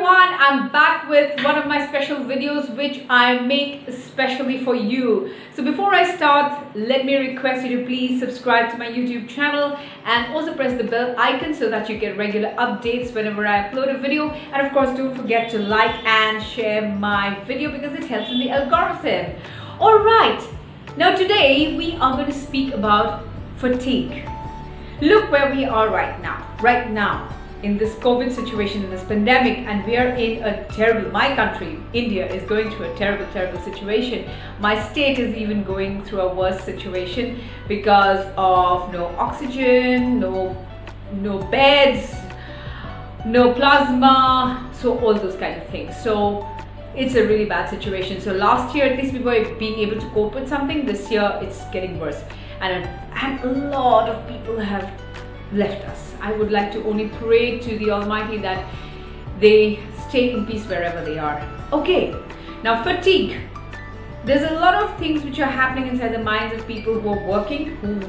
everyone, I'm back with one of my special videos which I make especially for you. So before I start, let me request you to please subscribe to my YouTube channel and also press the bell icon so that you get regular updates whenever I upload a video. And of course, don't forget to like and share my video because it helps in the algorithm. Alright, now today we are going to speak about fatigue. Look where we are right now. In this COVID situation, in this pandemic, and we are in a terrible, my country, India, is going through a terrible situation. My state is even going through a worse situation because of no oxygen, no beds, no plasma, so all those kind of things. So it's a really bad situation. So last year, at least we were being able to cope with something. This year, it's getting worse. And a lot of people have left us. I would like to only pray to the Almighty that they stay in peace wherever they are. Okay, now fatigue. There's a lot of things which are happening inside the minds of people who are working, who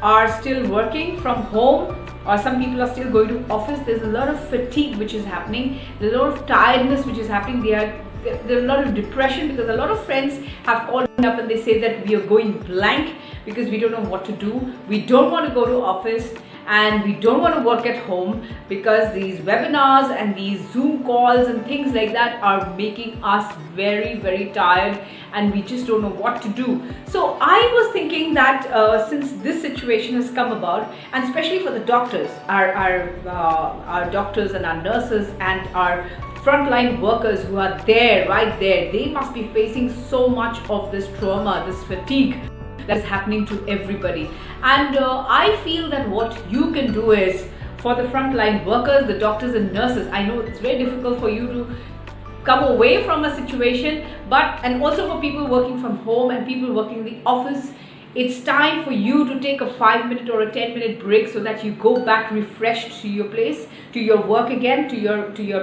are still working from home, or some people are still going to office. There's a lot of fatigue which is happening. There's a lot of tiredness which is happening. There's a lot of depression because a lot of friends have called up and they say that we are going blank because we don't know what to do. We don't want to go to office and we don't want to work at home because these webinars and these Zoom calls and things like that are making us very tired and we just don't know what to do. So I was thinking that since this situation has come about, and especially for the doctors, our doctors and our nurses and our frontline workers who are there, right there, they must be facing so much of this trauma, this fatigue that is happening to everybody. And I feel that what you can do is, for the frontline workers, the doctors and nurses, I know it's very difficult for you to come away from a situation, and also for people working from home and people working in the office, it's time for you to take a 5-minute or a 10-minute break so that you go back refreshed to your place, to your work again,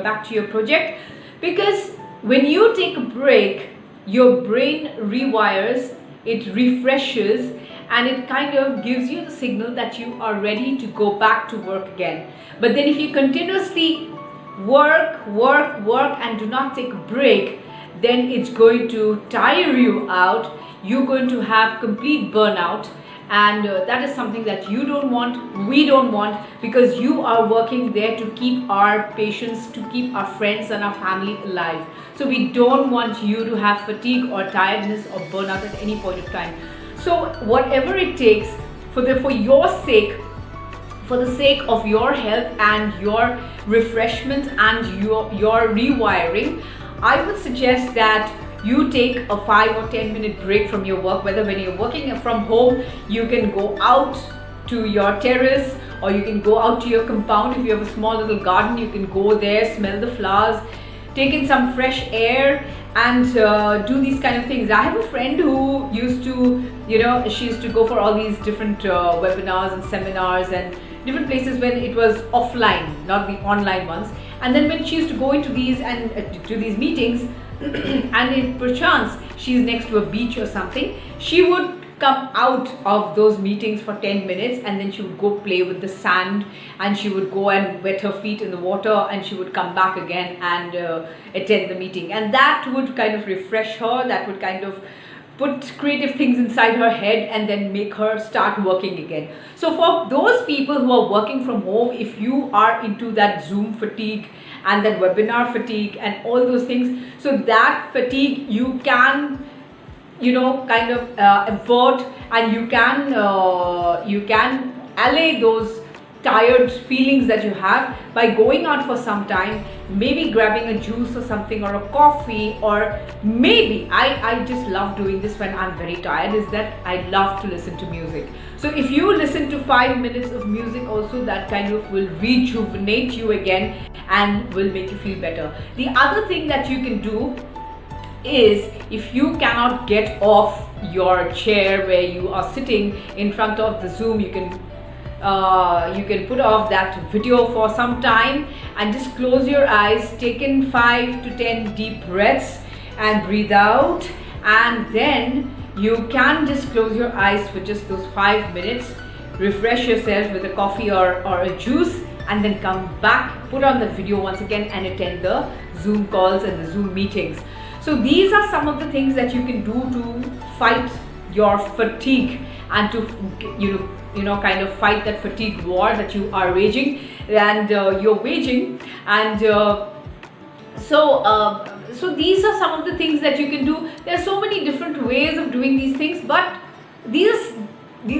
back to your project. Because when you take a break, your brain rewires, it refreshes, and it kind of gives you the signal that you are ready to go back to work again. But then if you continuously work and do not take a break, then it's going to tire you out. You're going to have complete burnout, and that is something that you don't want, we don't want, because you are working there to keep our patients, to keep our friends and our family alive. So we don't want you to have fatigue or tiredness or burnout at any point of time. So whatever it takes for your sake, for the sake of your health and your refreshment and your rewiring, I would suggest that you take a 5 or 10-minute break from your work. Whether when you're working from home, you can go out to your terrace, or you can go out to your compound. If you have a small little garden, you can go there, smell the flowers, take in some fresh air, and do these kind of things. I have a friend who used to, she used to go for all these different webinars and seminars and different places when it was offline, not the online ones. And then when she used to go into these and to these meetings, and if perchance she's next to a beach or something, she would come out of those meetings for 10 minutes and then she would go play with the sand, and she would go and wet her feet in the water, and she would come back again and attend the meeting. And that would kind of refresh her, that would kind of put creative things inside her head and then make her start working again. So for those people who are working from home, if you are into that Zoom fatigue and that webinar fatigue and all those things, so that fatigue you can kind of avert, and you can allay those tired feelings that you have by going out for some time, maybe grabbing a juice or something, or a coffee, or maybe I just love doing this when I'm very tired, is that I love to listen to music. So if you listen to 5 minutes of music also, that kind of will rejuvenate you again and will make you feel better. The other thing that you can do is, if you cannot get off your chair where you are sitting in front of the Zoom, you can put off that video for some time and just close your eyes, take in 5 to 10 deep breaths and breathe out, and then you can just close your eyes for just those 5 minutes, refresh yourself with a coffee or a juice, and then come back, put on the video once again, and attend the Zoom calls and the Zoom meetings. So these are some of the things that you can do to fight your fatigue and to kind of fight that fatigue war that you are waging and you're waging. And so these are some of the things that you can do. There are so many different ways of doing these things, but these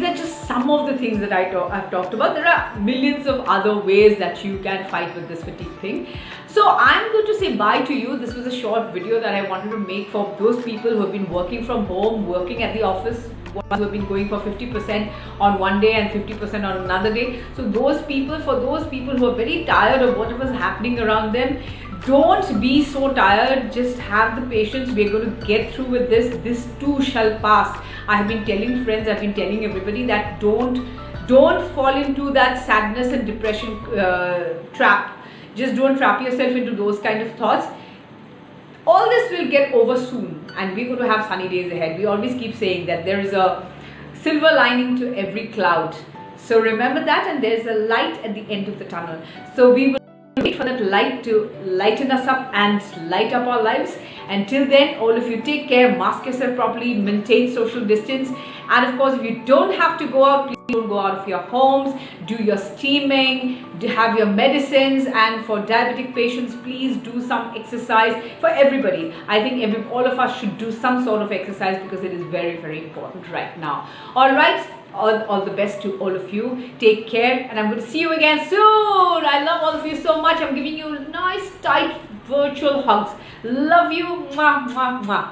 are just some of the things that I've talked about. There are millions of other ways that you can fight with this fatigue thing. So I'm going to say bye to you. This was a short video that I wanted to make for those people who have been working from home, working at the office, who have been going for 50% on one day and 50% on another day. So for those people who are very tired of whatever's happening around them, don't be so tired. Just have the patience. We're going to get through with this. This too shall pass. I have been telling friends, I've been telling everybody that don't fall into that sadness and depression trap. Just don't trap yourself into those kind of thoughts. All this will get over soon, and we're going to have sunny days ahead. We always keep saying that there is a silver lining to every cloud. So remember that, and there's a light at the end of the tunnel. So we will wait for that light to lighten us up and light up our lives. Until then, all of you take care, mask yourself properly, maintain social distance, and of course if you don't have to go out, please don't go out of your homes. Do your steaming, have your medicines, and for diabetic patients, please do some exercise. For everybody, I think all of us should do some sort of exercise because it is very, very important right now. All right. All the best to all of you. Take care, and I'm going to see you again soon. I love all of you so much. I'm giving you nice, tight, virtual hugs. Love you. Mwah, mwah, mwah.